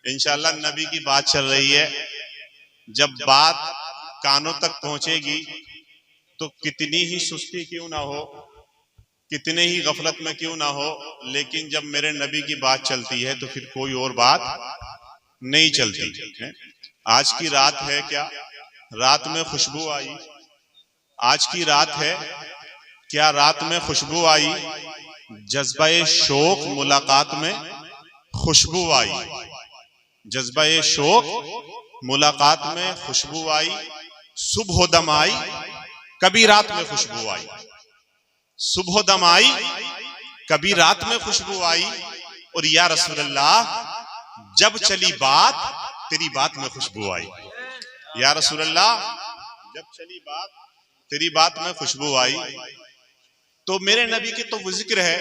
इंशाल्लाह नबी की बात चल रही है। जब बात कानों तक पहुंचेगी तो कितनी ही सुस्ती क्यों ना हो, कितने ही गफलत में क्यों ना हो, लेकिन जब मेरे नबी की बात चलती है तो फिर कोई और बात नहीं चलती है। आज की रात है क्या, रात में खुशबू आई? आज की रात है क्या, रात में खुशबू आई? जज्बा-ए शौक मुलाकात में खुशबू आई, जज्बा-ए शौक मुलाकात में खुशबू आई। सुबह दम आई, कभी रात में खुशबू आई। सुबह दम आई, कभी रात में खुशबू आई। और या रसूल अल्लाह, जब चली बात तेरी बात में खुशबू आई। या रसूल अल्लाह, जब चली बात तेरी बात में खुशबू आई। तो मेरे नबी की तो वो जिक्र है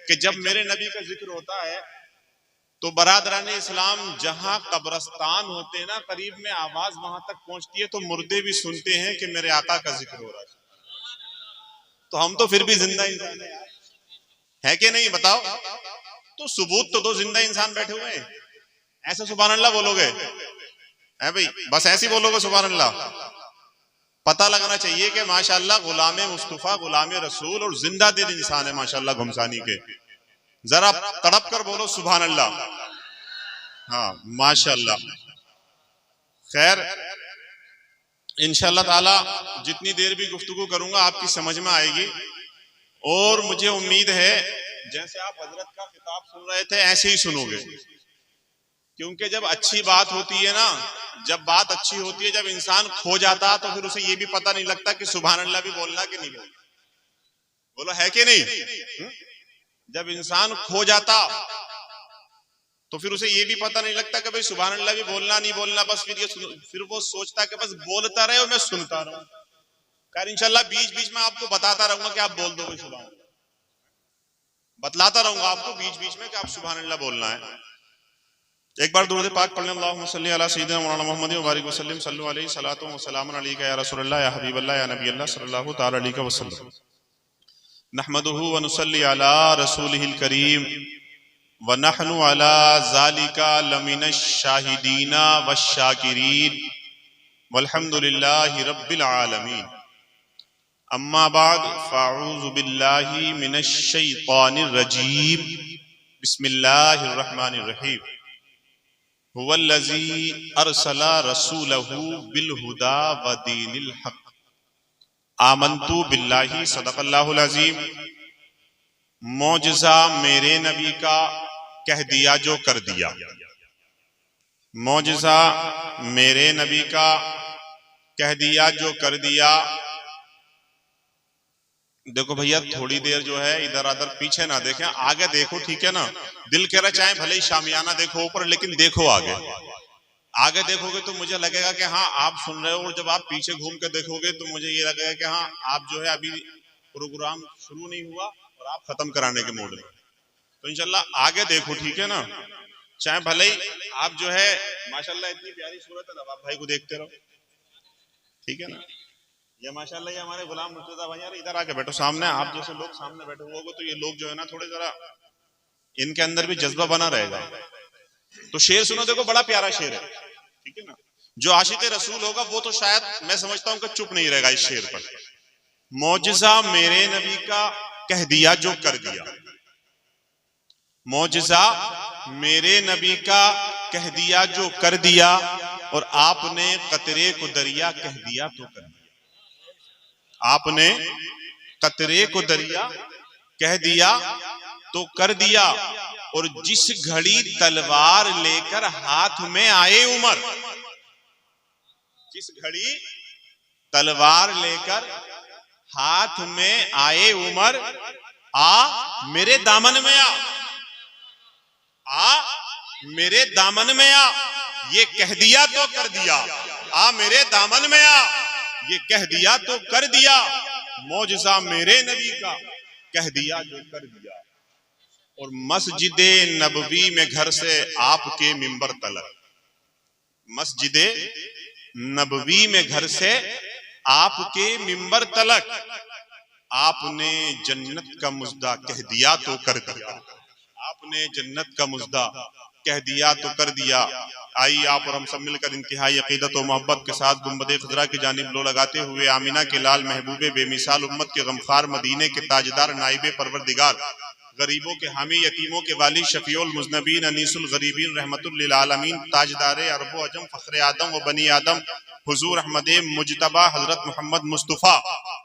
कि जब मेरे नबी का जिक्र होता है तो बरादरान इस्लाम, जहां कब्रस्तान होते हैं ना, करीब में आवाज वहां तक पहुंचती है तो मुर्दे भी सुनते हैं कि मेरे आका का जिक्र हो रहा है। तो हम तो फिर भी जिंदा इंसान है कि नहीं, बताओ? तो सबूत तो दो, जिंदा इंसान बैठे हुए हैं। ऐसे सुभान अल्लाह बोलोगे है भाई? बस ऐसे ही बोलोगे सुभान अल्लाह? पता लगना चाहिए कि माशाअल्लाह गुलाम मुस्तफा, गुलाम रसूल और जिंदा दिल इंसान है माशाअल्लाह घुमसानी के। जरा तड़प कर बोलो सुभान अल्लाह। हाँ माशाअल्लाह। खैर, इंशाअल्लाह ताला जितनी देर भी गुफ्तगू करूंगा आपकी समझ में आएगी। और मुझे उम्मीद है जैसे आप हजरत का खिताब सुन रहे थे ऐसे ही सुनोगे, क्योंकि जब अच्छी बात होती है ना, जब बात अच्छी होती है, जब इंसान खो जाता तो फिर उसे ये भी पता नहीं लगता कि सुभान अल्लाह भी बोलना कि नहीं बोलना। बोलो है कि नहीं? जब इंसान खो जाता तो फिर उसे ये भी पता नहीं लगता कि भाई सुभान अल्लाह भी बोलना नहीं बोलना। बस फिर वो सोचता कि बस बोलता रहे और मैं सुनता रहूं। खैर इंशाल्लाह बीच बीच में आपको बताता रहूंगा कि आप बोल दोगे सुभान अल्लाह, बतलाता रहूंगा आपको बीच बीच में कि आप सुभान अल्लाह बोलना है। एक बार दुरूद पाक पढ़ लें। अल्लाहुम्मा सल्ली अला सय्यिदिना मौलाना मुहम्मद व बारिक वसल्लम सल्लल्लाहु अलैहि सलातो व सलामुन अलैका या रसूलल्लाह या हबीबल्लाह या नबी अल्लाह सल्लल्लाहु तआला अलैहि वसल्लम। नहमदुहु व नुसल्ली अला रसूलिहिल करीम व नहनु अला ज़ालिका लमिनश शाहिदीना वश्शाकिरीन वल्हम्दुलिल्लाहि रब्बिल आलमीन। अम्मा बाद फ़अऊज़ु बिल्लाहि मिनश शैतानिर रजीम। बिस्मिल्लाहिर रहमानिर रहीम। हुवल्लज़ी अरसला रसूलहु बिल हुदा व दीनिल हक़। आमन्तु बिल्लाहि सदक़ल्लाहुल अज़ीम। मौजज़ा मेरे नबी का, कह दिया जो कर दिया। मौजज़ा मेरे नबी का, कह दिया जो कर दिया। देखो भैया, थोड़ी देर जो है इधर उधर पीछे ना देखें, आगे देखो, ठीक है ना? दिल कह रहा चाहे भले ही शामियाना देखो ऊपर, लेकिन देखो आगे। आगे देखोगे तो मुझे लगेगा कि हाँ आप सुन रहे हो, और जब आप पीछे घूम के देखोगे तो मुझे ये लगेगा कि हाँ आप जो है अभी प्रोग्राम शुरू नहीं हुआ और आप खत्म कराने के मूड में। तो इंशाल्लाह आगे देखो, ठीक है ना? चाहे भले ही आप जो है माशाल्लाह इतनी प्यारी सूरत है, नवाब भाई को देखते रहो, ठीक है ना? ये माशाल्लाह ये हमारे गुलाम मुर्तजा भाई, यार इधर आके बैठो सामने। आप जैसे लोग सामने बैठे हुए तो ये लोग जो है ना थोड़े जरा इनके अंदर भी जज्बा बना रहेगा। तो शेर सुनो, देखो बड़ा प्यारा शेर है, ठीक है ना? जो आशिक रसूल होगा वो तो शायद मैं समझता हूं कि चुप नहीं रहेगा इस शेर पर। मौजज़ा मेरे नबी का, कह दिया जो कर दिया। मौजज़ा मेरे नबी का, कह दिया जो कर दिया। और आपने कतरे को दरिया कह दिया तो कर दिया। आपने कतरे को दरिया कह दिया तो कर दिया। और जिस घड़ी तलवार लेकर हाथ में आए उमर, जिस घड़ी तलवार लेकर हाथ में आए उमर, आ मेरे दामन में आ मेरे दामन में आ, ये कह दिया तो कर दिया। आ मेरे दामन में आ, ये कह दिया तो कर दिया। मौजज़ा मेरे नबी का, कह दिया जो कर दिया। और मस्जिदे नबवी में घर से आपके मिंबर तलक, मस्जिदे नबवी में घर से आपके मिंबर तलक, आपने जन्नत का मुज्दा कह दिया तो कर दिया। आपने जन्नत का मुज्दा कह दिया तो कर दिया। आइए आप और हम सब मिलकर इंतहाई अकीदत और मोहब्बत के साथ गुंबद खजरा की जानिब लो लगाते हुए आमीना के लाल महबूबे बेमिसाल उम्मत के गमखार मदीने के ताजदार नाइबे परवरदिगार गरीबों के हामी यतीमों के वाली शफीउल मुज़नबीन अनीसुल गरीबीन रहमतुल लिल आलमीन ताजदार अरब अजम फ़ख्र आदम व बनी आदम हुजूर अहमद मुजतबा हजरत मोहम्मद मुस्तफ़ा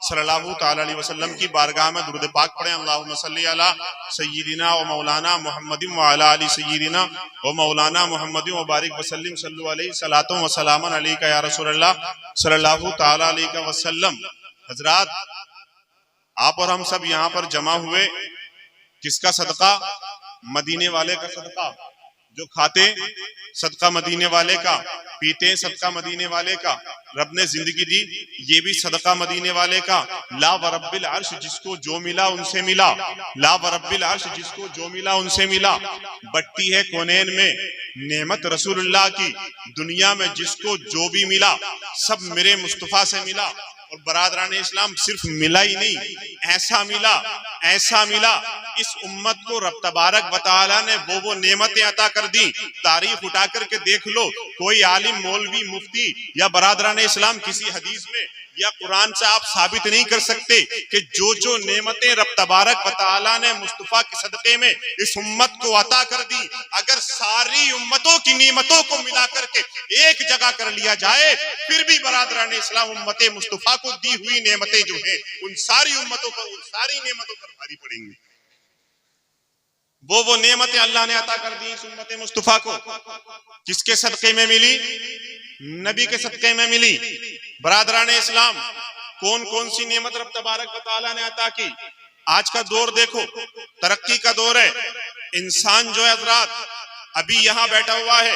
सल्लल्लाहु तआला अलैहि वसल्लम की बारगाह में दुरूद पाक पढ़ें। अल्लाहुम्मा सल्ली अला सय्यिदिना व मौलाना मुहम्मदिन व अला आलि सय्यिदिना व मौलाना मुहम्मदिन व बारिक वसल्लिम सल्लु अलैहि सलातो व सलामन अलैका या रसूलल्लाह सल्लल्लाहु तआला अलैहि वसल्लम। हजरात, आप और हम सब यहाँ पर जमा हुए किसका सदका? मदीने वाले का सदका। जो खाते सदका मदीने वाले का, पीते सदका मदीने वाले का, रब ने जिंदगी दी ये भी सदका मदीने वाले का। ला व रब्बिल अर्श, जिसको जो मिला उनसे मिला। ला व रब्बिल अर्श, जिसको जो मिला उनसे मिला। बट्टी है कोनैन में नेमत रसूलुल्लाह की, दुनिया में जिसको जो भी मिला सब मेरे मुस्तफा से मिला। और बरादरान इस्लाम सिर्फ मिला ही नहीं, ऐसा मिला, ऐसा मिला, इस उम्मत को रब तबारक व तआला ने वो नेमतें अता कर दी। तारीख उठा करके देख लो, कोई आलिम मौलवी मुफ्ती या बरादरान इस्लाम किसी हदीस में या कुरान से आप साबित नहीं कर सकते कि जो जो नेमतें रब तबारक व तआला ने मुस्तफा के सदक़े में इस उम्मत को अता कर दी, अगर सारी उम्मतों की नेमतों को मिला करके एक जगह कर लिया जाए, फिर भी बरादरान इस्लाम उम्मत मुस्तफा को दी हुई नेमतें जो है उन सारी उम्मतों पर, उन सारी नेमतों पर भारी पड़ेंगी। वो नेमतें अल्लाह ने अता कर दी इस उम्मत मुस्तफा को, किसके सदक़े में मिली? नबी के सदक़े में मिली। बरादरान इस्लाम, कौन कौन सी नेमत रब तबारक व तआला ने अता की? आज का दौर देखो, तरक्की का दौर है। इंसान जो है हज़रात अभी यहाँ बैठा हुआ है,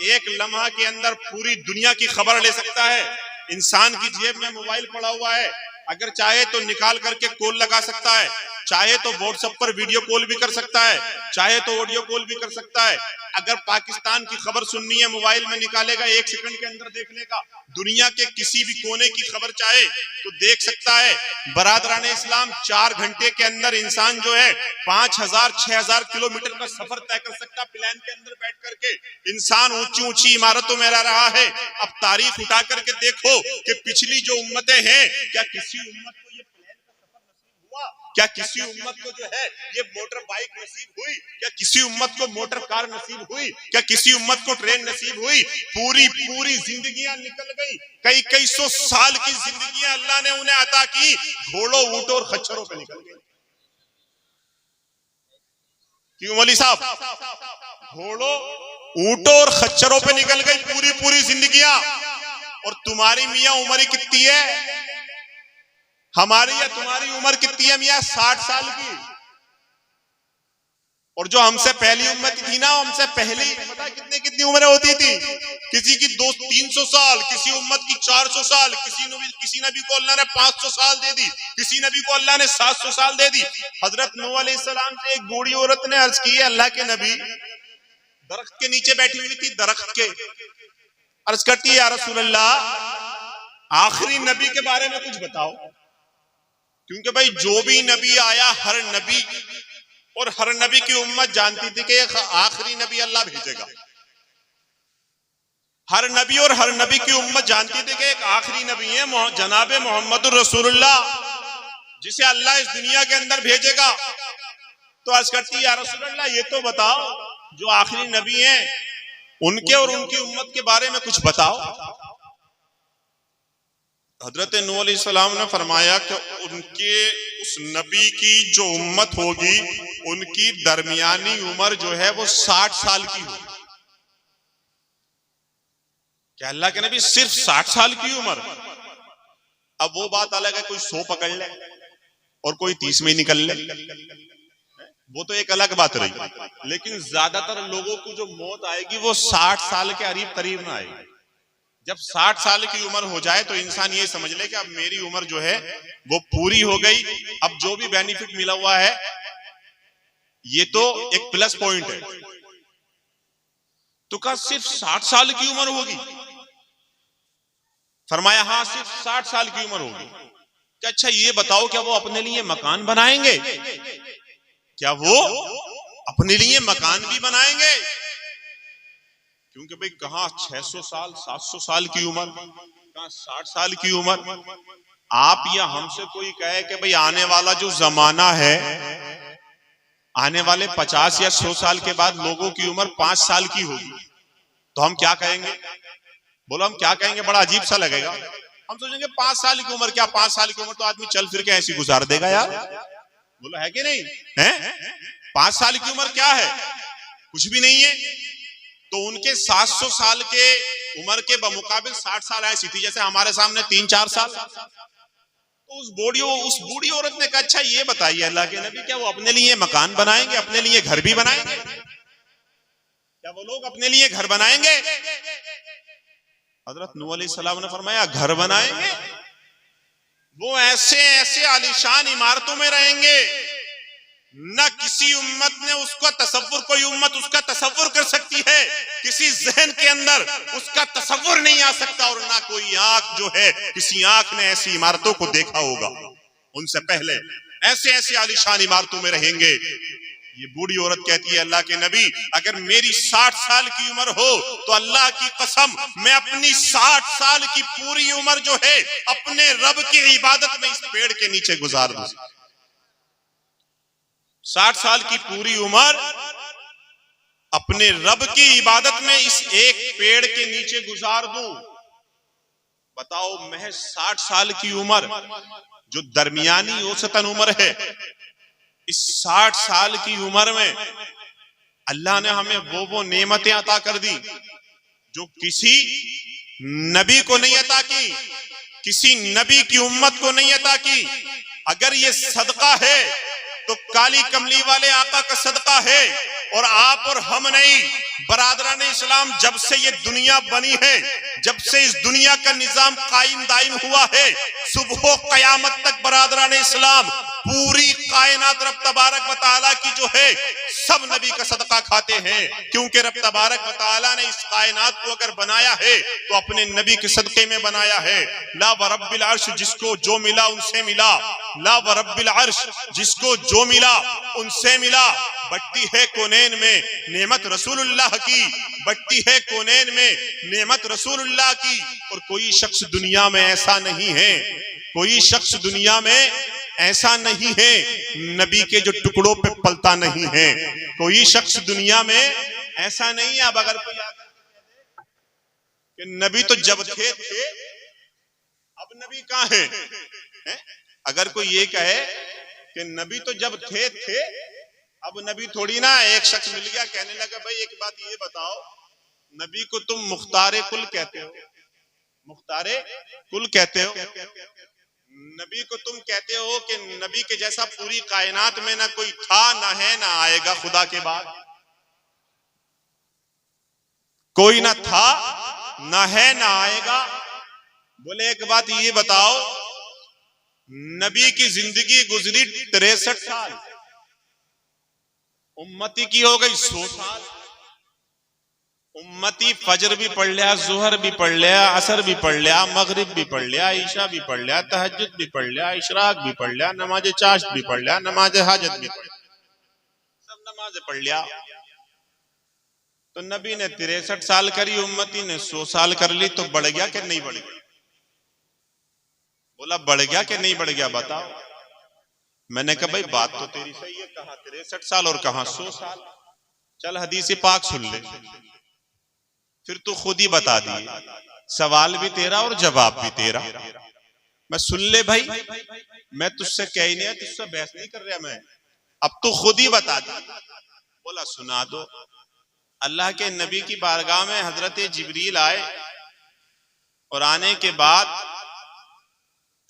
एक लम्हा के अंदर पूरी दुनिया की खबर ले सकता है। इंसान की जेब में मोबाइल पड़ा हुआ है, अगर चाहे तो निकाल करके कॉल लगा सकता है, चाहे तो व्हाट्सएप पर वीडियो कॉल भी कर सकता है, चाहे तो ऑडियो कॉल भी कर सकता है। अगर पाकिस्तान की खबर सुननी है मोबाइल में निकालेगा, 1 सेकंड के अंदर देख लेगा। दुनिया के किसी भी कोने की खबर चाहे तो देख सकता है। बरादरान इस्लाम 4 घंटे के अंदर इंसान जो है 5000-6000 किलोमीटर का सफर तय कर सकता प्लेन के अंदर बैठ करके। इंसान ऊंची ऊंची इमारतों में रह रहा है। अब तारीख उठा करके देखो कि पिछली जो उम्मतें हैं, क्या किसी उम्मत को ये प्लेन का सफर नसीब हुआ? क्या किसी उम्मत को जो है ये मोटर बाइक नसीब हुई? क्या किसी उम्मत को मोटर कार नसीब हुई? क्या किसी उम्मत को ट्रेन नसीब हुई? पूरी पूरी जिंदगियां निकल गई, कई सौ साल की जिंदगियां अल्लाह ने उन्हें अता की, घोड़ों ऊंटों और खच्चरों पे निकल गई। क्यों मौलवी साहब? घोड़ों ऊंटों और खच्चरों पे निकल गई पूरी पूरी जिंदगियां। और तुम्हारी मियां उम्र कितनी है? हमारी या तुम्हारी उम्र कितनी है मियां? 60 साल की। और जो हमसे पहली उम्मत थी ना, हमसे पहली पता कितनी उम्र होती थी? किसी की 200-300 साल, किसी उम्मत की 400 साल, किसी नबी को अल्लाह ने 500 साल दे दी, किसी नबी को अल्लाह ने 700 साल दे दी। हजरत नूह अलैहिस्सलाम से एक बूढ़ी औरत ने अर्ज की, अल्लाह के नबी, दरख्त के नीचे बैठी हुई थी, दरख्त के, अर्ज करती है, या रसूल अल्लाह आखिरी नबी के बारे में कुछ बताओ। क्योंकि भाई जो भी नबी आया, हर नबी और हर नबी की उम्मत जानती थी कि एक आखिरी नबी अल्लाह भेजेगा। हर नबी और हर नबी की उम्मत जानती थी कि एक आखिरी नबी है जनाब मोहम्मदुर रसूलुल्लाह, जिसे अल्लाह इस दुनिया के अंदर भेजेगा। तो अर्ज करती है, या रसूल अल्लाह ये तो बताओ जो आखिरी नबी हैं उनके और उनकी उम्मत के बारे में कुछ बताओ। हजरत नूह अलैहिस्सलाम ने फरमाया कि उनके उस नबी की जो उम्मत होगी उनकी दरमियानी उम्र जो है वो 60 साल की होगी। क्या अल्लाह के नबी सिर्फ 60 साल की उम्र? अब वो बात अलग है, कोई 100 पकड़ ले और कोई 30 में निकल ले, वो तो एक अलग बात रही। लेकिन ज्यादातर लोगों को जो मौत आएगी वो 60 साल के करीब ना आएगी। जब 60 साल की उम्र हो जाए तो इंसान ये समझ ले कि अब मेरी उम्र जो है वो पूरी हो गई, अब जो भी बेनिफिट मिला हुआ है ये तो एक प्लस पॉइंट है। तो कहा सिर्फ 60 साल की उम्र होगी? फरमाया हाँ, सिर्फ 60 साल की उम्र होगी। क्या अच्छा ये बताओ, क्या वो अपने लिए मकान बनाएंगे? क्या वो अपने लिए मकान भी बनाएंगे? क्योंकि भाई कहाँ 600 साल 700 साल की उम्र, कहाँ 60 साल की उम्र। आप या हमसे कोई कहे कि भाई आने वाला जो जमाना है, आने वाले 50 या 100 साल के बाद लोगों की उम्र 5 साल की होगी, तो हम क्या कहेंगे? बोलो हम क्या कहेंगे? बड़ा अजीब सा लगेगा। हम सोचेंगे 5 साल की उम्र क्या, 5 साल की उम्र तो आदमी चल फिर के ऐसी गुजार देगा यार। बोलो है कि नहीं है? 5 साल की उम्र क्या है? कुछ भी नहीं है। तो उनके 700 साल के उम्र के बमुकाबिल 60 साल ऐसी थी जैसे हमारे सामने 3-4 साल। तो उस बूढ़ी औरत ने कहा, अच्छा ये बताइए अल्लाह के नबी, क्या वो अपने लिए मकान बनाएंगे, अपने लिए घर भी बनाएंगे? क्या वो लोग अपने लिए घर बनाएंगे? हजरत नूह अलैहिस्सलाम ने फरमाया, घर बनाएंगे? वो ऐसे ऐसे आलीशान इमारतों में रहेंगे, न किसी उम्मत ने उसका तसव्वुर, कोई उम्मत उसका तसव्वुर कर सकती है, किसी जहन के अंदर उसका तसव्वुर नहीं आ सकता, और ना कोई आंख जो है, किसी आंख ने ऐसी इमारतों को देखा होगा उनसे पहले। ऐसे ऐसे आलीशान इमारतों में रहेंगे। ये बूढ़ी औरत कहती है, अल्लाह के नबी, अगर मेरी 60 साल की उम्र हो तो अल्लाह की कसम मैं अपनी 60 साल की पूरी उम्र जो है अपने रब की इबादत में इस पेड़ के नीचे गुजार दूं। 60 साल की पूरी उम्र अपने रब की इबादत में इस एक पेड़ के नीचे गुजार दूं। बताओ, महज 60 साल की उम्र जो दरमियानी औसतन उम्र है, इस 60 साल की उम्र में अल्लाह ने हमें वो नेमतें अता कर दी जो किसी नबी को नहीं अता की, किसी नबी की उम्मत को नहीं अता की। अगर ये सदका है तो काली कमली वाले आका का सदका है, और आप और हम नहीं, बरादरान इस्लाम जब से ये दुनिया बनी है, जब से इस दुनिया का निजाम कायम दायम हुआ है, सुबह कयामत तक बरादरान इस्लाम पूरी कायनात रब तबारक व तआला की जो है सब नबी का सदका खाते हैं, क्योंकि रब तबारक व तआला ने इस कायनात को अगर बनाया है तो अपने नबी के सदके में बनाया है। ला व रब्बिल अर्श, जिसको जो मिला उनसे मिला। ला व रब्बिल अर्श, जिसको जो मिला उनसे मिला। बट्टी है कोनैन में नेमत रसूलुल्लाह की, बट्टी है कोनैन में नेमत रसूलुल्लाह की। और कोई शख्स दुनिया में ऐसा नहीं है, कोई शख्स दुनिया में ऐसा नहीं है नबी के जो टुकड़ों पे पलता नहीं है। कोई शख्स दुनिया में ऐसा नहीं है। अब अगर कोई कि नबी तो जब थे अब नबी कहाँ है? अगर कोई ये कहे कि नबी तो जब थे अब नबी थोड़ी ना। एक शख्स मिल गया, कहने लगा, भाई एक बात ये बताओ, नबी को तुम मुख्तारे कुल कहते हो, मुख्तारे कुल कहते हो, नबी को तुम कहते हो कि नबी के जैसा पूरी कायनात में ना कोई था, ना है, ना आएगा खुदा के बाद। कोई ना था, ना है, ना आएगा। बोले एक बात ये बताओ, नबी की जिंदगी गुजरी 63 साल, उम्मती की हो गई 100 साल। उम्मती फजर भी पढ़ लिया, जोहर भी पढ़ लिया, असर भी पढ़ लिया, मगरिब भी पढ़ लिया, ईशा भी पढ़ लिया, तहज्जुद भी पढ़ लिया, इशराक भी पढ़ लिया, नमाज चाश्त भी पढ़ लिया, नमाज हाजत भी पढ़ लिया, सब नमाज पढ़ लिया। तो नबी ने 63 साल करी, उम्मती ने 100 साल कर ली, तो बढ़ गया कि नहीं बढ़ गया? बोला बढ़ गया कि नहीं बढ़ गया बताओ। मैंने कहा भाई बात तो तेरी सही है, कहां 63 साल और कहां 100 साल। चल हदीस पाक सुन ले, फिर तू खुद ही बता दिए। सवाल भी तेरा और जवाब भी तेरा। मैं सुन ले भाई, मैं तुझसे कह ही नहीं, तुझसे बहस नहीं कर रहा मैं, अब तू खुद ही बता दे। बोला सुना दो। अल्लाह के नबी की बारगाह में हजरत जिब्रील आए, और आने के बाद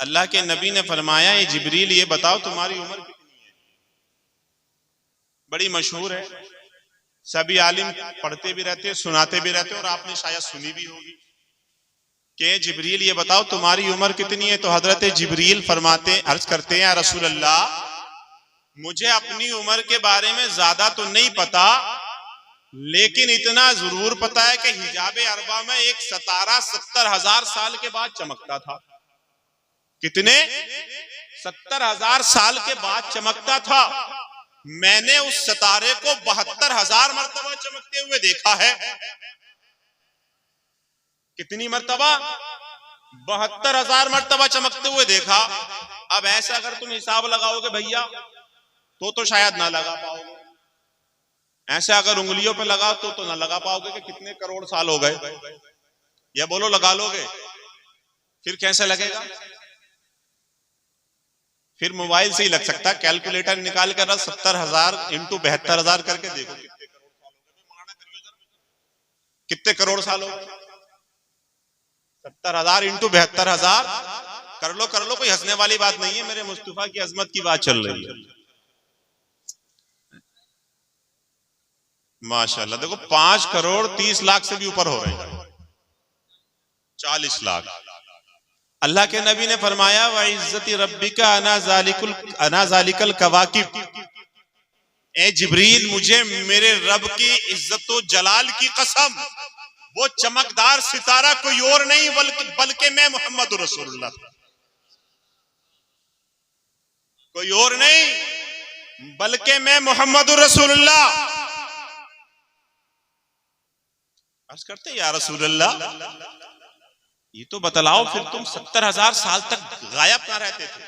अल्लाह के नबी ने फरमाया, ये जिब्रील ये बताओ तुम्हारी उम्र कितनी है? बड़ी मशहूर है, सभी आलिम पढ़ते भी रहते, सुनाते भी रहते, और आपने शायद सुनी भी होगी कि जिब्रील ये बताओ तुम्हारी उम्र कितनी है? तो हजरत जिब्रील फरमाते, अर्ज करते हैं, या रसूल अल्लाह, मुझे अपनी उम्र के बारे में ज्यादा तो नहीं पता, लेकिन इतना जरूर पता है कि हिजाब अरबा में एक सितारा 70,000 साल के बाद चमकता था। कितने? 70,000 साल के बाद चमकता था। मैंने उस सितारे को 72,000 मरतबा चमकते हुए देखा है। कितनी मर्तबा? 72,000 मर्तबा चमकते हुए देखा। अब ऐसा अगर तुम हिसाब लगाओगे भैया तो शायद ना लगा पाओगे। ऐसे अगर उंगलियों पे लगा तो ना लगा पाओगे कि कितने करोड़ साल हो गए। या बोलो लगा लोगे? फिर कैसे लगेगा? फिर मोबाइल से ही लग सकता है। कैलकुलेटर निकाल कर 70,000 इंटू 72,000 करके देखो कितने करोड़ साल हो गए। 70,000 इंटू 72,000 कर लो, कोई हंसने वाली बात नहीं है। मेरे मुस्तफा की अजमत की बात चल रही है। माशाल्लाह। देखो 5 करोड़ 30 लाख से भी ऊपर हो रहे हैं, 40 लाख। अल्लाह के नबी ने फरमाया व इज्जती रब्बिका अना जालिकल कवाकिब, ए जिब्रील मुझे मेरे रब की इज्जत जलाल की कसम, वो चमकदार सितारा कोई और नहीं बल्कि मैं मोहम्मद रसूलुल्लाह, कोई और नहीं बल्कि मैं मोहम्मद रसूलुल्लाह। अर्ज करते या रसूलुल्लाह, ये तो बतलाओ फिर तुम 70,000 साल तक गायब कहां रहते थे?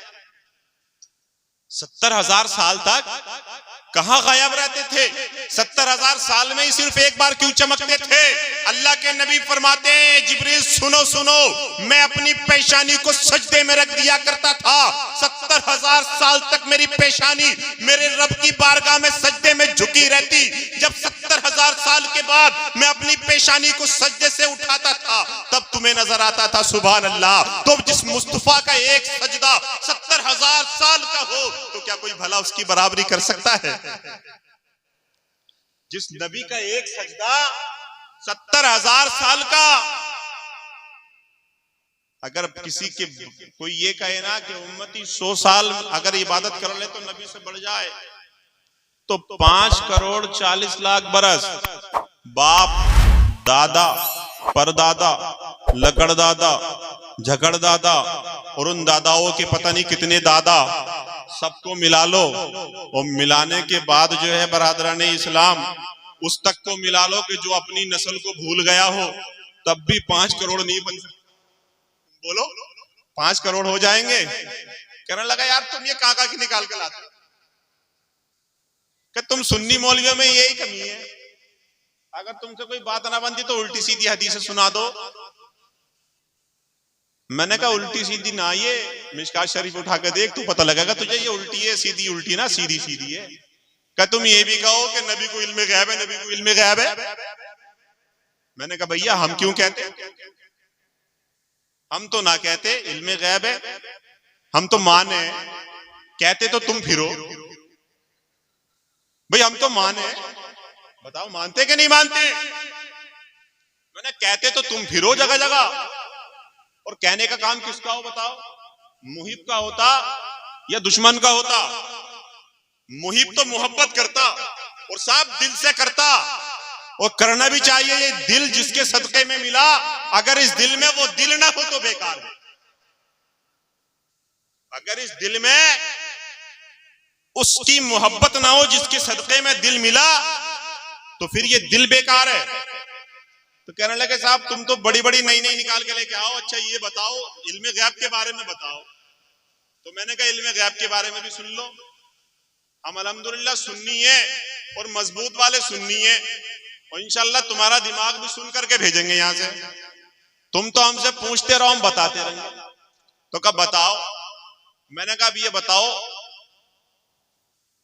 70,000 साल तक कहां गायब रहते थे? 70,000 साल में ही सिर्फ एक बार क्यों चमकते थे? अल्लाह के नबी फरमाते हैं जिब्रील सुनो, मैं अपनी पेशानी को सजदे में रख दिया करता था। 70,000 साल तक मेरी पेशानी मेरे रब की बारगाह में सजदे में झुकी रहती। जब 70,000 साल के बाद मैं अपनी पेशानी को सजदे से उठाता था तब तुम्हें नजर आता था। सुभान अल्लाह। तो जिस मुस्तफा का एक सजदा 70,000 साल का हो तो क्या कोई भला उसकी बराबरी कर सकता है? जिस नबी का एक सजदा 70,000 साल का, अगर किसी के कोई ये कहे ना कि उम्मती 100 साल अगर इबादत कर ले तो नबी से बढ़ जाए, तो 5 करोड़ 40 लाख बरस बाप दादा परदादा लकड़दादा झकड़दादा और उन दादाओं के पता नहीं कितने दादा, सबको मिला लो और मिलाने के बाद जो है बरादराने इस्लाम उस तक को मिला लो कि जो अपनी नस्ल को भूल गया हो, तब भी 5 करोड़ नहीं बन सकते। बोलो 5 करोड़ हो जाएंगे? कहने लगा यार तुम ये कहां की निकाल के लाते? कि तुम सुन्नी मौलवियों में यही कमी है, अगर तुमसे कोई बात ना बनती तो उल्टी सीधी हदीसें सुना दो। मैंने कहा उल्टी सीधी ना, ये मिशकात शरीफ उठा के देख, तू पता लगेगा तुझे ये उल्टी है सीधी उल्टी ना सीधी सीधी है। क्या तुम ये भी कहो कि नबी को इल्म गैब है, नबी को इल्म गैब है? मैंने कहा भैया हम क्यों कहते, हम तो ना कहते इल्म गैब है, हम तो माने। कहते तो तुम फिरो भाई, हम तो माने, बताओ मानते कि नहीं मानते? मैंने कहते तो तुम फिरो जगह जगह। और कहने का काम किसका हो बताओ? मुहिब का होता या दुश्मन का होता? मुहिब तो मोहब्बत करता और साफ दिल से करता, और करना भी चाहिए। ये दिल जिसके सदके में मिला, अगर इस दिल में वो दिल ना हो तो बेकार है। अगर इस दिल में उसकी मोहब्बत ना हो जिसके सदके में दिल मिला तो फिर ये दिल बेकार है। तो कहने लगे साहब तुम तो बड़ी बड़ी नई नई निकाल के लेके आओ, अच्छा ये बताओ इल्म गैब के बारे में बताओ। तो मैंने कहा इल्म गैब के बारे में भी सुन लो, हम अल्हम्दुलिल्लाह सुन्नी है और मजबूत वाले सुन्नी है, और इंशाल्लाह तुम्हारा दिमाग भी सुन करके भेजेंगे यहां से। तुम तो हमसे पूछते रहो हम बताते रहेंगे। तो कब बताओ? मैंने कहा ये बताओ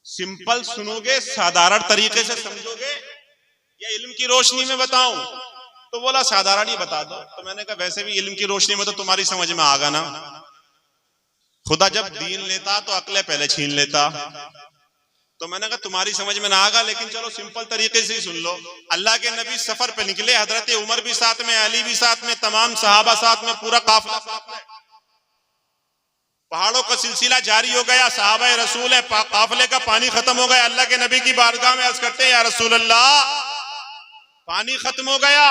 सिंपल सुनोगे, साधारण तरीके से समझोगे, या इल्म की रोशनी में बताऊं? तो बोला साधारण ही बता दो। तो मैंने कहा वैसे भी इल्म की रोशनी में तो तुम्हारी समझ में आगा ना, खुदा जब दीन लेता तो अक्लें पहले छीन लेता। तो मैंने कहा तुम्हारी समझ में ना आगा, लेकिन चलो सिंपल तरीके से ही सुन लो। अल्लाह के नबी सफर पे निकले, हजरत उमर भी साथ में, अली भी साथ में, तमाम सहाबा साथ में, पूरा काफिला साथ में। पहाड़ों का सिलसिला जारी हो गया, सहाबा रसूल है, काफिले का पानी खत्म हो गया। अल्लाह के नबी की बारगाह में अर्ज करते हैं या रसूल अल्लाह पानी खत्म हो गया,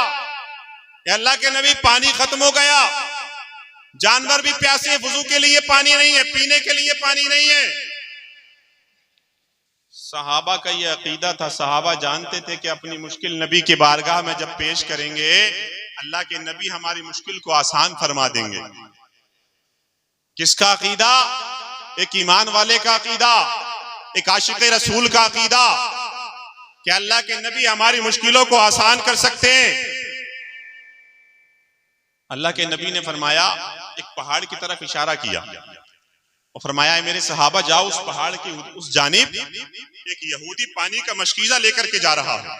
या अल्लाह के नबी पानी खत्म हो गया, जानवर भी प्यासे, वुजू के लिए पानी नहीं है, पीने के लिए पानी नहीं है। सहाबा का ये अकीदा था, सहाबा जानते थे कि अपनी मुश्किल नबी की बारगाह में जब पेश करेंगे अल्लाह के नबी हमारी मुश्किल को आसान फरमा देंगे। किसका अकीदा? एक ईमान वाले का अकीदा, एक आशिक रसूल का अकीदा कि अल्लाह के नबी हमारी मुश्किलों को आसान कर सकते हैं। अल्लाह के नबी ने फरमाया, एक पहाड़ की तरफ इशारा किया और फरमाया, मेरे सहाबा जाओ उस पहाड़ की उस जानिब एक यहूदी पानी का मशकीजा लेकर के जा रहा है,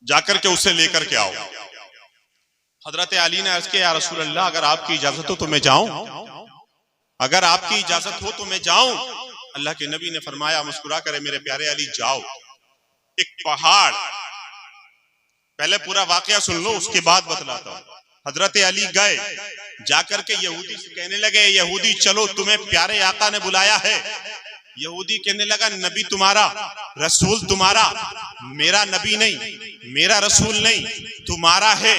जाकर के उसे लेकर के आओ। हजरत अली ने अर्ज किया, या रसूल अल्लाह, अगर आपकी इजाजत हो तो मैं जाऊं, अगर आपकी इजाजत हो तो मैं जाऊं। अल्लाह के नबी ने फरमाया, मुस्कुरा करे, मेरे प्यारे अली जाओ। एक पहाड़, पहले पूरा वाकया सुन लो उसके बाद बतलाता हूं। हजरत अली गए, जाकर के यहूदी से कहने लगे, यहूदी चलो तुम्हें प्यारे आका ने बुलाया है। यहूदी कहने लगा, नबी तुम्हारा, रसूल तुम्हारा, मेरा नबी नहीं, मेरा रसूल नहीं, तुम्हारा है।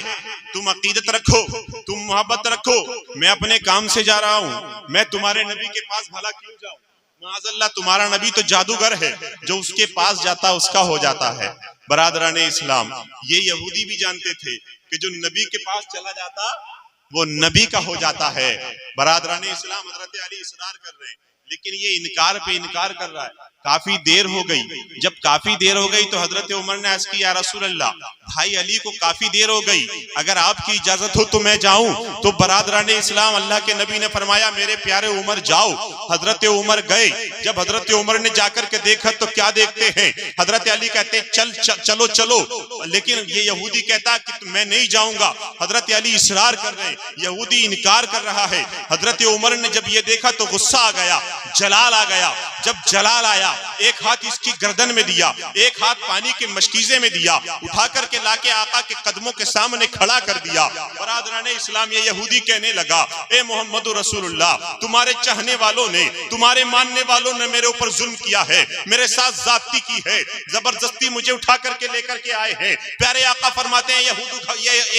तुम अकीदत रखो, तुम मोहब्बत रखो, मैं अपने काम से जा रहा हूं, मैं तुम्हारे नबी के पास भला क्यों जाऊं? माज़अल्लाह, तुम्हारा नबी तो जादूगर है, जो उसके पास जाता उसका हो जाता है। बरादराने इस्लाम, ये यहूदी भी जानते थे कि जो नबी के पास चला जाता वो नबी का हो जाता है। बरादराने इस्लाम, हजरत अली इसरार कर रहे हैं, लेकिन ये इनकार पे इनकार कर रहा है। काफी देर हो गई, जब काफी देर हो गई तो हजरत उमर ने अर्ज किया, या रसूल अल्लाह, भाई अली को काफी देर हो गई, अगर आपकी इजाजत हो तो मैं जाऊं। तो बरादराने इस्लाम, अल्लाह के नबी ने फरमाया, मेरे प्यारे उमर जाओ। हजरत उमर गए। जब हजरत उमर ने जाकर के देखा तो क्या देखते हैं? हजरत अली कहते चलो चलो, लेकिन ये यहूदी कहता कि मैं नहीं जाऊंगा। हजरत अली इसरार कर रहे, यहूदी इनकार कर रहा है। हजरत उमर ने जब ये देखा तो गुस्सा आ गया, जलाल आ गया। जब जलाल आया, एक हाथ इसकी गर्दन में दिया, एक हाथ पानी के मशकीजे में दिया, उठा करके लाके आका के कदमों के सामने खड़ा कर दिया। बरादराने इस्लाम, ये यहूदी कहने लगा, ए मोहम्मद रसूलुल्लाह, तुम्हारे चाहने वालों ने, तुम्हारे मानने वालों ने मेरे ऊपर जुल्म किया है, मेरे साथ जाती की है, जबरदस्ती मुझे उठा करके लेकर के आए हैं। प्यारे आका फरमाते हैं,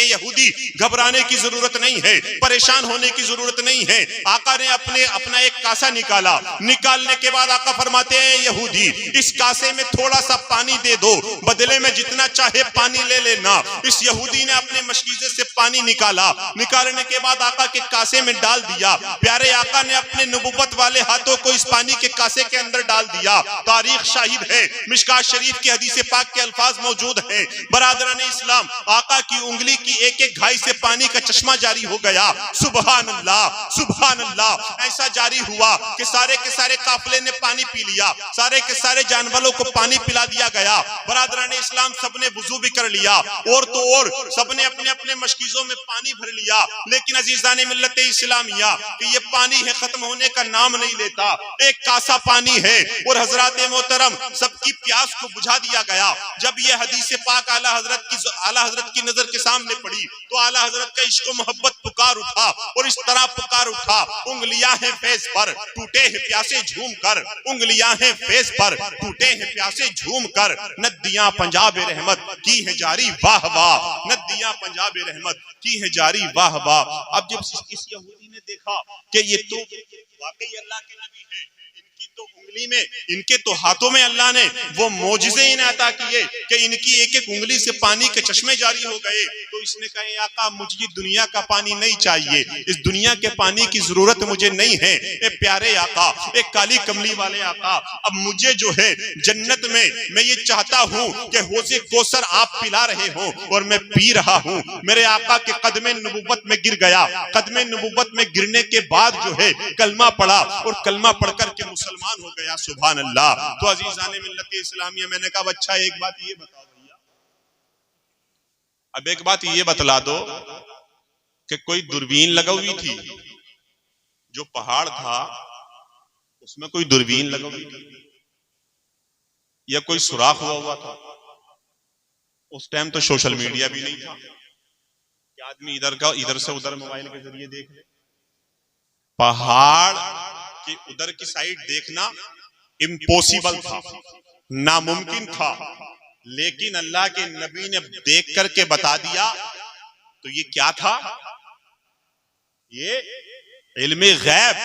यहूदी घबराने की जरूरत नहीं है, परेशान होने की जरूरत नहीं है। आका ने अपना एक कासा निकाला, निकालने के बाद आका फरमाते हैं, यहूदी इस कासे में थोड़ा सा पानी दे दो, बदले में जितना चाहे पानी ले लेना। इस यहूदी ने अपने मशकीजे से पानी निकाला, निकालने के बाद आका के कासे में डाल दिया। प्यारे आका ने अपने नबुव्वत वाले हाथों को इस पानी के कासे के अंदर डाल दिया। तारीख शाहिद है, मिशकात शरीफ की हदीस पाक के अल्फाज मौजूद हैं। बरादराने इस्लाम, आका की उंगली की एक एक घाई से पानी का चश्मा जारी हो गया। सुबहान अल्लाह, सुबहान अल्लाह। ऐसा जारी हुआ कि सारे के सारे काफिले ने पानी पी लिया, सारे के सारे जानवरों को पानी पिला दिया गया। बरादराने इस्लाम, सबने वुजू भी कर लिया, और तो और सबने अपने अपने मशकीजों में पानी भर लिया। लेकिन अजीजाने मिल्लत इस्लामिया, कि ये पानी है खत्म होने का नाम नहीं लेता। एक कासा पानी है और हजरत मोहतरम सबकी प्यास को बुझा दिया गया। जब ये हदीस पाक आला हजरत की नजर के सामने पड़ी तो आला हजरत का इश्क मोहब्बत पुकार उठा, और इस तरह पुकार उठा, उंगलियां हैं फेस पर, टूटे हैं प्यासे झूम कर, उंगलियां हैं फेस पर, टूटे हैं प्यासे झूम कर। नदियां पंजाब रहमत की है जारी, वाह वाह, नदियां पंजाब रहमत की है जारी, वाह वाह। अब जब इस यहूदी ने देखा कि ये तो वाकई अल्लाह के नबी है, इनकी तो उंगली में, इनके तो हाथों में अल्लाह ने वो मोजिज़े इन्हें अता किए कि इनकी एक एक उंगली से पानी के चश्मे जारी हो गए। तो इसने कहा, आका मुझे दुनिया का पानी नहीं चाहिए, इस दुनिया के पानी की जरूरत मुझे नहीं है। ए प्यारे आका, एक काली कमली वाले आका, अब मुझे जो है जन्नत में मैं ये चाहता हूँ कि हौज़े कौसर आप पिला रहे हो और मैं पी रहा हूँ। मेरे आका के कदमे नबुव्वत में गिर गया। कदमे नबुव्वत में गिरने के बाद जो है कलमा पढ़ा और कलमा पढ़कर के मुसलमान हो गया। सुभान अल्लाह। तो अजीजाने मिल्लत इस्लामिया, मैंने कहा अच्छा एक बात ये बताओ भैया, अब एक बात ये बतला दो कि कोई दूरबीन लगा हुई थी, जो पहाड़ था उसमें कोई दूरबीन लगा हुई थी या कोई सुराख हुआ था? उस टाइम तो सोशल मीडिया भी नहीं था कि आदमी इधर से उधर मोबाइल के जरिए देख ले। पहाड़ की उधर की साइड देखना इम्पॉसिबल था, नामुमकिन था, लेकिन अल्लाह के नबी ने देख करके बता दिया। तो ये क्या था? ये इल्मे गैब।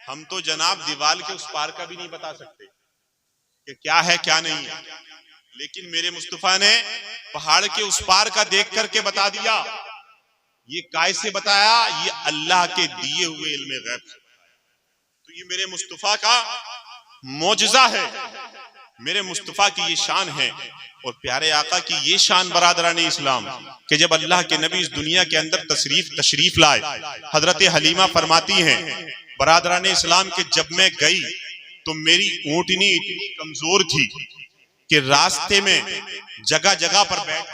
हम तो जनाब दीवार के उस पार का भी नहीं बता सकते कि क्या है क्या नहीं है। लेकिन मेरे मुस्तफा ने पहाड़ के उस पार का देख करके बता दिया। ये कैसे बताया? ये अल्लाह के दिए हुए इल्मे गैब से। तो ये मेरे मुस्तफा का मौजज़ा है, मेरे मुस्तफा की ये शान है। और प्यारे आका की ये शान बरादराने इस्लाम कि जब अल्लाह के नबी इस दुनिया के अंदर तशरीफ लाए, हजरत हलीमा फरमाती हैं बरादराने इस्लाम के जब मैं गई तो मेरी ऊँटनी इतनी कमजोर थी कि रास्ते में जगह जगह पर बैठ,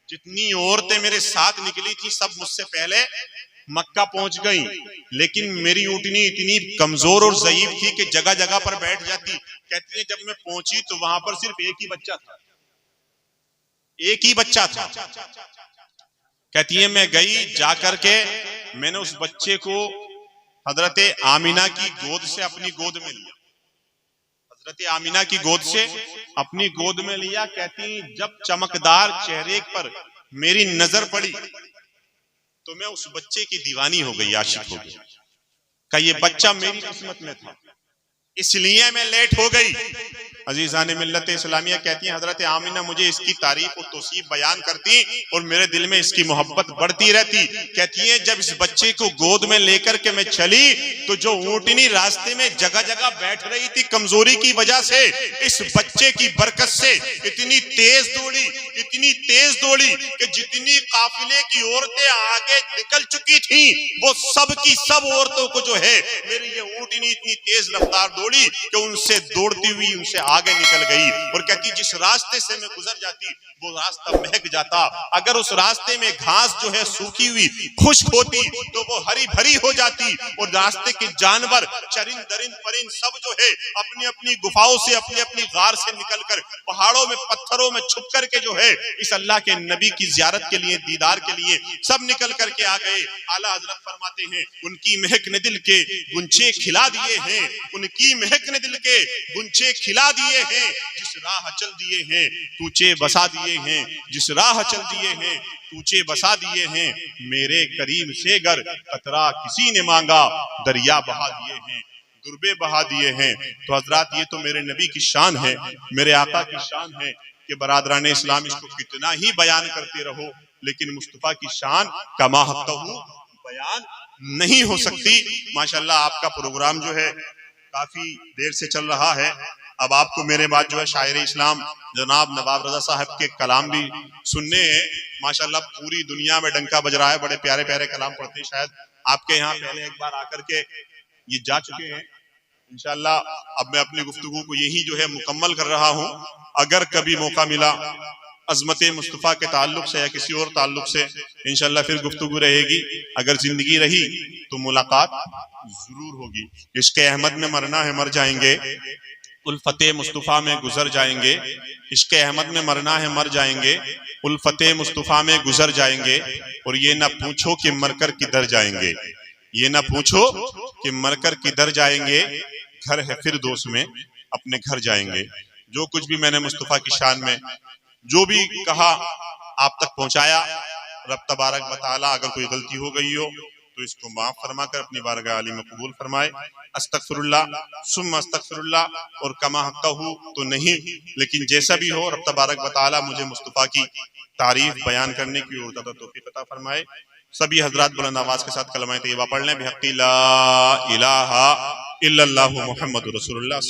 जितनी औरतें मेरे साथ निकली थी सब मुझसे पहले मक्का पहुंच गई, लेकिन मेरी ऊँटनी इतनी कमजोर और ज़ईफ थी कि जगह जगह पर बैठ जाती। कहती है जब मैं पहुंची तो वहां पर सिर्फ एक ही बच्चा था, एक ही बच्चा था। कहती है मैं गई जाकर के मैंने उस बच्चे को हजरत आमिना की गोद से अपनी गोद में लिया, हजरत आमिना की गोद से अपनी गोद में लिया। कहती जब चमकदार चेहरे पर मेरी नजर पड़ी तो मैं उस बच्चे की दीवानी हो गई, आशिक हो गई। का ये बच्चा मेरी किस्मत में था, इसलिए मैं लेट हो गई। अजीजान मिल्लत इस्लामिया कहती हैं हजरत आमिना मुझे इसकी तारीफ और तौसीफ बयान करती और मेरे दिल में इसकी मोहब्बत बढ़ती रहती। कहती है जब इस बच्चे को गोद में लेकर के मैं चली तो जो ऊँटनी रास्ते में जगह जगह बैठ रही थी कमजोरी की वजह से, इस बच्चे की बरकत से इतनी तेज दौड़ी, इतनी तेज दौड़ी कि जितनी काफिले की औरतें आगे निकल चुकी थी वो सब की सब औरतों को जो है मेरी ये ऊँटनी इतनी तेज रफ्तार दौड़ी कि उनसे दौड़ती हुई उनसे आगे निकल गई। और कहती जिस रास्ते से मैं गुजर जाती वो रास्ता महक जाता, अगर उस रास्ते में घास जो है सूखी हुई खुश्क होती तो वो हरी भरी हो जाती, और रास्ते के जानवर चरिंद दरिंद परिंद सब जो है अपनी अपनी गुफाओं से अपनी अपनी गार से निकलकर पहाड़ों में पत्थरों में छुप करके जो है इस अल्लाह के नबी की जियारत के लिए दीदार के लिए सब निकल करके आ गए। आला हजरत फरमाते हैं उनकी महक ने दिल के गुंचे खिला दिए हैं, उनकी महक ने दिल के गुंचे खिला दिए हैं, जिस राह चल दिए हैं तूचे बसा दिए हैं, जिस राह चल दिए हैं तूचे बसा दिए हैं, मेरे करीम से गर कतरा किसी ने मांगा दरिया बहा दिए हैं, दुर्बे बहा दिए हैं। तो हजरात ये तो मेरे नबी की शान है, मेरे आका की शान है कि बरादराने इस्लाम इसको कितना ही बयान करते रहो लेकिन मुस्तफा की शान कमा हक़्क़हू बयान नहीं हो सकती। माशाल्लाह आपका प्रोग्राम जो है काफी देर से चल रहा है। अब आपको मेरे बाद जो है शायर इस्लाम जनाब नवाब रजा साहब के कलाम भी सुनने हैं। माशाल्लाह पूरी दुनिया में डंका बज रहा है, बड़े प्यारे प्यारे कलाम पढ़ते हैं। शायद आपके यहाँ पहले एक बार आकर के ये जा चुके हैं। इंशाल्लाह अब मैं अपनी गुफ्तगू को यही जो है मुकम्मल कर रहा हूँ। अगर कभी मौका मिला अजमत मुस्तफ़ा के ताल्लुक से या किसी और ताल्लुक से इंशाल्लाह फिर गुफ्तगू रहेगी। अगर जिंदगी रही तो मुलाकात जरूर होगी। इश्क़ अहमद में मरना है मर जाएंगे, उल्फते मुस्तफ़ा में गुजर जाएंगे। इश्क़ अहमद में मरना है मर जाएंगे, उल्फते मुस्तफ़ा में गुजर जाएंगे। और ये ना पूछो कि मरकर किधर जाएंगे, ये ना पूछो कि मरकर किधर जाएंगे, घर है फिर दोस्त में अपने घर जाएंगे। जो कुछ भी मैंने मुस्तफ़ा की शान में जो भी कहा आप तक पहुंचाया, रब तबारक व तआला अगर कोई गलती हो गई हो तो इसको माफ फरमा कर अपनी बारगाह आली में कबूल फरमाए। अस्तगफिरुल्लाह सुम्मा अस्तगफिरुल्लाह, और कमा हक़्क़हू तो नहीं, लेकिन जैसा भी हो रब तबारक व तआला मुझे मुस्तफ़ा की तारीफ बयान करने की और ज़्यादा तौफ़ीक़ अता फरमाए। सभी हजरात बुलंद आवाज के साथ कलमा तैयबा पढ़ लें, बिहक़्क़ि ला इलाहा इल्लल्लाहु मुहम्मदुर रसूलुल्लाह।